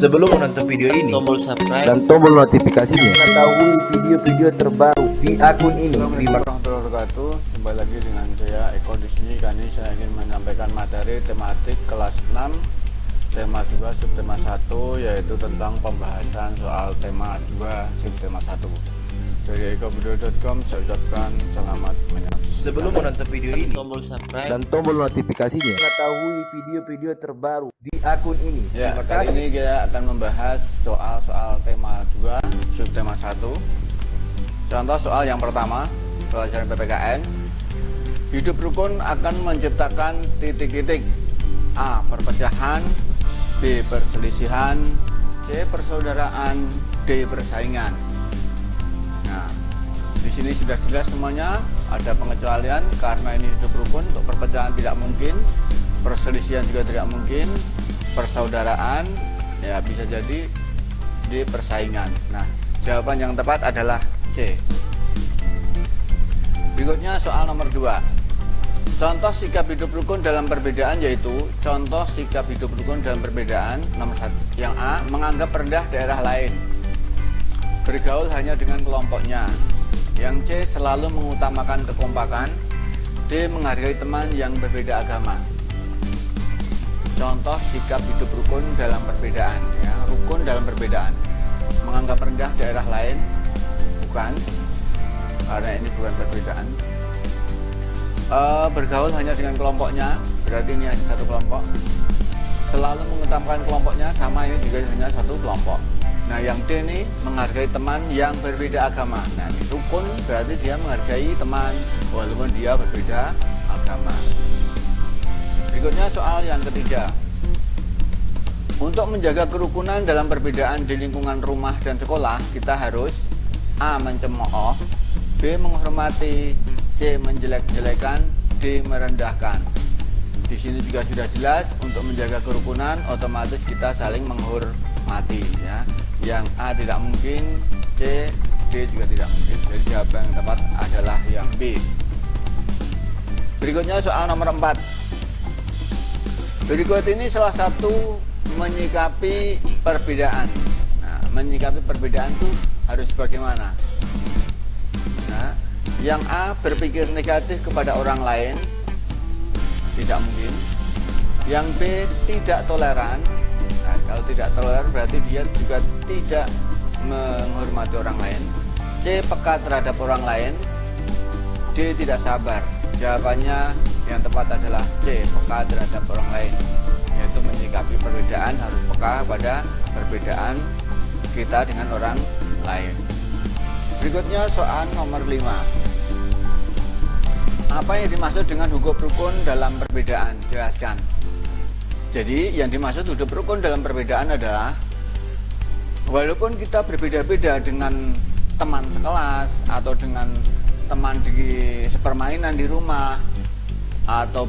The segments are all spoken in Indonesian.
Sebelum menonton video ini, tombol subscribe dan tombol notifikasinya, mengetahui video-video terbaru di akun ini. Assalamualaikum warahmatullahi wabarakatuh. Kembali lagi dengan saya Eko di sini. Kali ini saya ingin menyampaikan materi tematik kelas 6, tema 2, subtema 1, yaitu tentang pembahasan soal tema 2, subtema 1. Dari ekovideo.com saya ucapkan selamat menyaksikan. Sebelum menonton video ini, tombol subscribe dan tombol notifikasinya, mengetahui video-video terbaru di akun ini. Ya, Terima kali kasih. ini kita akan membahas soal-soal tema 2, subtema 1. Contoh soal yang pertama, pelajaran PPKN. Hidup rukun akan menciptakan titik-titik. A. Perpecahan, B. Perselisihan, C. Persaudaraan, D. Persaingan. Nah, di sini sudah jelas semuanya. Ada pengecualian karena ini hidup rukun. Untuk perpecahan tidak mungkin, perselisihan juga tidak mungkin, persaudaraan ya bisa jadi di persaingan. Nah, jawaban yang tepat adalah C. Berikutnya soal nomor 2. Contoh sikap hidup rukun dalam perbedaan, yaitu contoh sikap hidup rukun dalam perbedaan nomor 1. Yang A, menganggap rendah daerah lain, bergaul hanya dengan kelompoknya. Yang C, selalu mengutamakan kekompakan. D, menghargai teman yang berbeda agama. Contoh sikap hidup rukun dalam perbedaan, ya, rukun dalam perbedaan. Menganggap rendah daerah lain, bukan, karena ini bukan perbedaan. Bergaul hanya dengan kelompoknya, berarti ini hanya satu kelompok. Selalu mengutamakan kelompoknya, sama, ini juga hanya satu kelompok. Nah, yang D ini menghargai teman yang berbeda agama. Nah, ini rukun berarti dia menghargai teman walaupun dia berbeda agama. Berikutnya soal yang ketiga. Untuk menjaga kerukunan dalam perbedaan di lingkungan rumah dan sekolah, kita harus A. mencemooh, B. menghormati, C. menjelek-jelekan, D. merendahkan. Di sini juga sudah jelas, untuk menjaga kerukunan otomatis kita saling menghormati, ya. Yang A tidak mungkin, C, D juga tidak mungkin. Jadi jawaban yang tepat adalah yang B. Berikutnya soal nomor 4. Berikut ini salah satu menyikapi perbedaan. Nah, menyikapi perbedaan itu harus bagaimana? Nah, yang A, berpikir negatif kepada orang lain, tidak mungkin. Yang B, tidak toleran. Nah, kalau tidak toleran berarti dia juga tidak menghormati orang lain. C, peka terhadap orang lain. D, tidak sabar. Jawabannya yang tepat adalah C, peka terhadap orang lain, yaitu menyikapi perbedaan harus peka pada perbedaan kita dengan orang lain. Berikutnya soal nomor 5. Apa yang dimaksud dengan hukum rukun dalam perbedaan? Jelaskan. Jadi yang dimaksud hidup rukun dalam perbedaan adalah walaupun kita berbeda-beda dengan teman sekelas atau dengan teman di sepermainan di rumah atau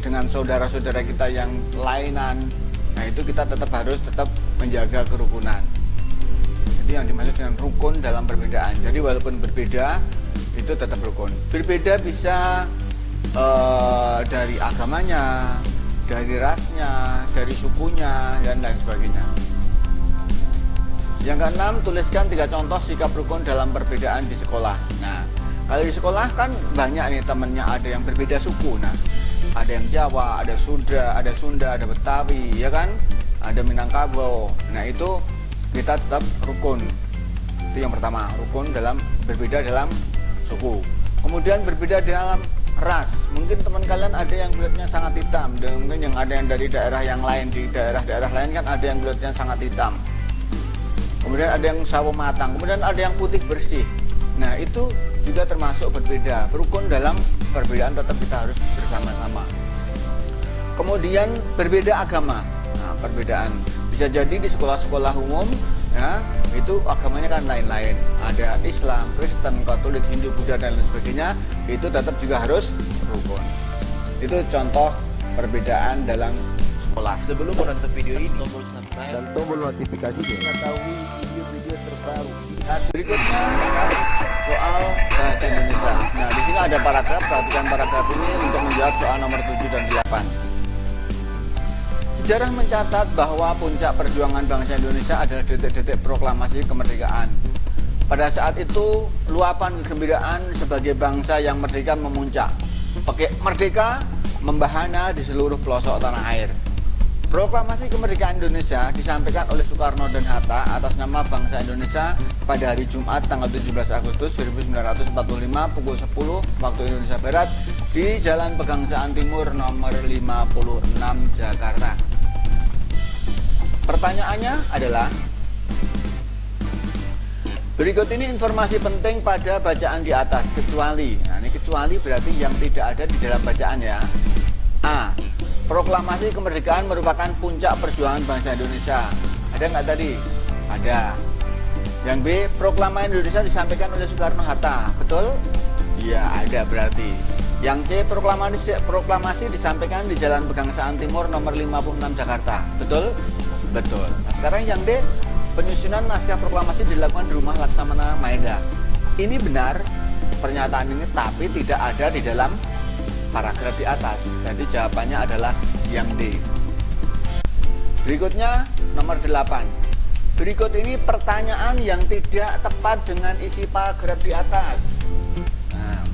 dengan saudara-saudara kita yang lainan, nah itu kita harus tetap menjaga kerukunan. Jadi yang dimaksud dengan rukun dalam perbedaan. Jadi walaupun berbeda itu tetap rukun. Berbeda bisa dari agamanya, dari rasnya, dari sukunya, dan lain sebagainya. Yang keenam, tuliskan 3 contoh sikap rukun dalam perbedaan di sekolah. Nah, kalau di sekolah kan banyak nih temennya, ada yang berbeda suku. Nah, ada yang Jawa, ada Sunda, ada Betawi, ya kan? Ada Minangkabau. Nah, itu kita tetap rukun. Itu yang pertama, rukun dalam berbeda dalam suku. Kemudian berbeda dalam ras. Mungkin teman kalian ada yang kulitnya sangat hitam, dan mungkin yang ada yang dari daerah yang lain, di daerah-daerah lain kan ada yang kulitnya sangat hitam. Kemudian ada yang sawo matang, kemudian ada yang putih bersih. Nah, itu juga termasuk berbeda. Rukun dalam perbedaan tetap kita harus bersama-sama. Kemudian berbeda agama. Nah, perbedaan bisa jadi di sekolah-sekolah umum, ya, itu agamanya kan lain-lain. Ada Islam, Kristen, Katolik, Hindu, Buddha, dan lain sebagainya. Itu tetap juga harus rukun. Itu contoh perbedaan dalam sekolah. Sebelum menonton video ini, tombol subscribe dan tombol notifikasinya, mengetahui video-video terbaru di akun. Berikutnya soal bahasa Indonesia. Nah, di sini ada paragraf. Perhatikan paragraf ini untuk menjawab soal nomor 7 dan 8. Sejarah mencatat bahwa puncak perjuangan bangsa Indonesia adalah detik-detik proklamasi kemerdekaan. Pada saat itu, luapan kegembiraan sebagai bangsa yang merdeka memuncak. Merdeka membahana di seluruh pelosok tanah air. Proklamasi kemerdekaan Indonesia disampaikan oleh Soekarno dan Hatta atas nama bangsa Indonesia pada hari Jumat tanggal 17 Agustus 1945 pukul 10 waktu Indonesia Barat di Jalan Pegangsaan Timur nomor 56 Jakarta. Pertanyaannya adalah, berikut ini informasi penting pada bacaan di atas kecuali. Nah, ini kecuali berarti yang tidak ada di dalam bacaan ya. A. Proklamasi kemerdekaan merupakan puncak perjuangan bangsa Indonesia. Ada nggak tadi? Ada. Yang B. Proklamasi Indonesia disampaikan oleh Soekarno-Hatta. Betul? Iya, ada berarti. Yang C. Proklamasi disampaikan di Jalan Pegangsaan Timur nomor 56 Jakarta. Betul? Betul. Nah, sekarang yang D. Penyusunan naskah proklamasi dilakukan di Rumah Laksamana Maeda. Ini benar pernyataan ini, tapi tidak ada di dalam paragraf di atas. Jadi jawabannya adalah yang D. Berikutnya nomor 8. Berikut ini pertanyaan yang tidak tepat dengan isi paragraf di atas. Nah,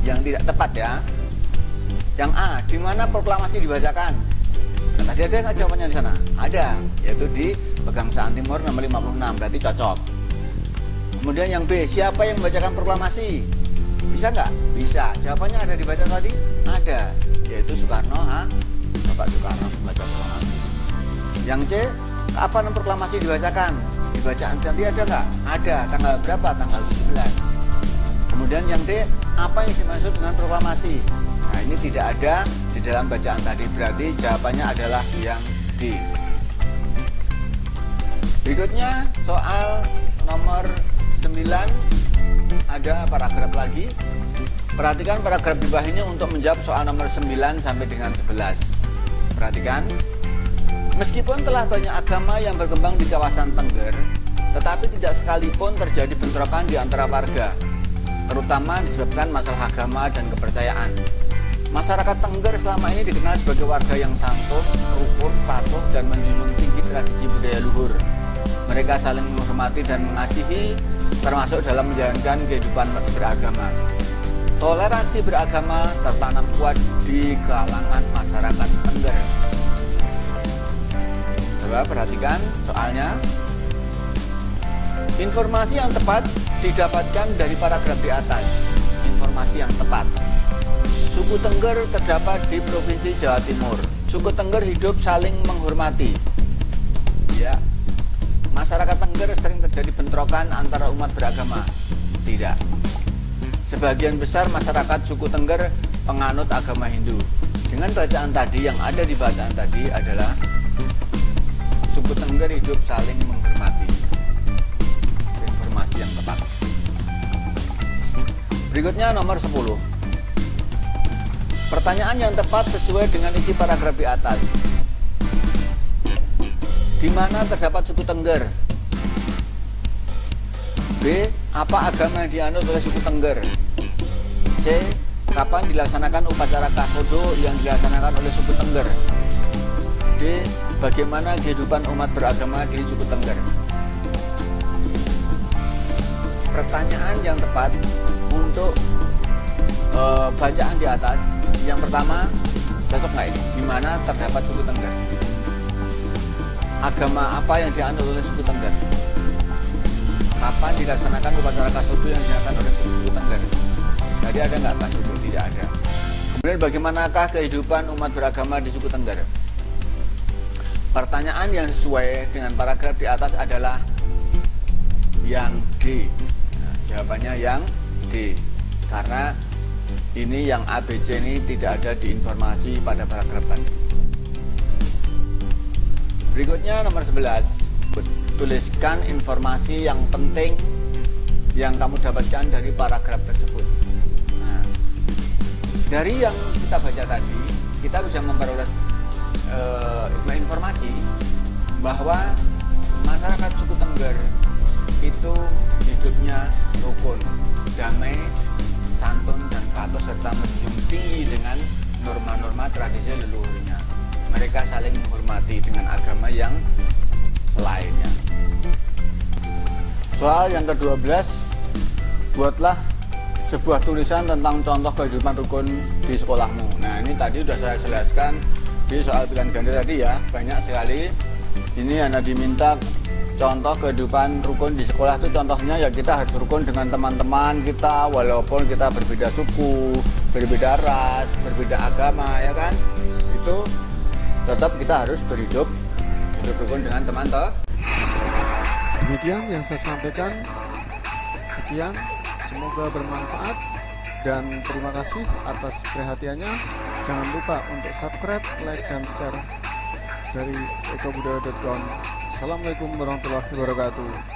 yang tidak tepat ya. Yang A, di mana proklamasi dibacakan? Nah, tadi ada nggak jawabannya di sana? Ada, yaitu di Pegangsaan Timur nomor 56, berarti cocok. Kemudian yang B, siapa yang membacakan proklamasi? Bisa nggak? Bisa. Jawabannya ada dibaca tadi? Ada, yaitu Soekarno, Bapak Soekarno membaca proklamasi. Yang C, kapan proklamasi dibacakan? Dibacaan tadi ada nggak? Ada. Tanggal berapa? Tanggal 17. Kemudian yang D, apa yang dimaksud dengan proklamasi? Nah, ini tidak ada di dalam bacaan tadi, berarti jawabannya adalah yang D. Berikutnya soal nomor 9, ada paragraf lagi. Perhatikan paragraf di bawah ini untuk menjawab soal nomor 9 sampai dengan 11. Perhatikan. Meskipun telah banyak agama yang berkembang di kawasan Tengger, tetapi tidak sekalipun terjadi bentrokan di antara warga, terutama disebabkan masalah agama dan kepercayaan. Masyarakat Tengger selama ini dikenal sebagai warga yang santun, rukun, patuh, dan menjunjung tinggi tradisi budaya luhur. Mereka saling menghormati dan mengasihi, termasuk dalam menjalankan kehidupan beragama. Toleransi beragama tertanam kuat di kalangan masyarakat Tengger. Coba perhatikan soalnya. Informasi yang tepat didapatkan dari paragraf di atas. Informasi yang tepat. Suku Tengger terdapat di Provinsi Jawa Timur. Suku Tengger hidup saling menghormati. Ya. Masyarakat Tengger sering terjadi bentrokan antara umat beragama. Tidak. Sebagian besar masyarakat suku Tengger penganut agama Hindu. Dengan bacaan tadi, yang ada di bacaan tadi adalah suku Tengger hidup saling menghormati. Informasi yang tepat. Berikutnya nomor 10. Pertanyaan yang tepat sesuai dengan isi paragraf di atas. Di mana terdapat suku Tengger? B. Apa agama yang dianut oleh suku Tengger? C. Kapan dilaksanakan upacara kasodo yang dilaksanakan oleh suku Tengger? D. Bagaimana kehidupan umat beragama di suku Tengger? Pertanyaan yang tepat untuk bacaan di atas. Yang pertama, cocok nggak ini? Di mana terdapat suku Tengger? Agama apa yang dianut oleh suku Tengger? Kapan dilaksanakan upacara kasodo yang dilaksanakan oleh suku Tengger? Jadi ada nggak kasodo? Tidak ada. Kemudian bagaimanakah kehidupan umat beragama di suku Tengger? Pertanyaan yang sesuai dengan paragraf di atas adalah yang D. Nah, jawabannya yang D. Karena ini yang ABC ini tidak ada di informasi pada paragraf tadi. Berikutnya nomor 11. Tuliskan informasi yang penting yang kamu dapatkan dari paragraf tersebut. Nah, dari yang kita baca tadi, kita bisa memperoleh informasi bahwa masyarakat suku Tengger itu hidupnya rukun, damai, santun, dan patuh serta menjunjung tinggi dengan norma-norma tradisi leluhurnya. Mereka mereka saling menghormati dengan agama yang selainnya. Soal yang ke-12, buatlah sebuah tulisan tentang contoh kehidupan rukun di sekolahmu. Nah, ini tadi sudah saya jelaskan di soal pilihan ganda tadi ya, banyak sekali. Ini hanya diminta contoh kehidupan rukun di sekolah itu, contohnya ya kita harus rukun dengan teman-teman kita walaupun kita berbeda suku, berbeda ras, berbeda agama, ya kan? Itu tetap kita harus hidup rukun dengan teman-teman. Demikian yang saya sampaikan. Sekian, semoga bermanfaat dan terima kasih atas perhatiannya. Jangan lupa untuk subscribe, like, dan share dari ekobudaya.com. Assalamualaikum warahmatullahi wabarakatuh.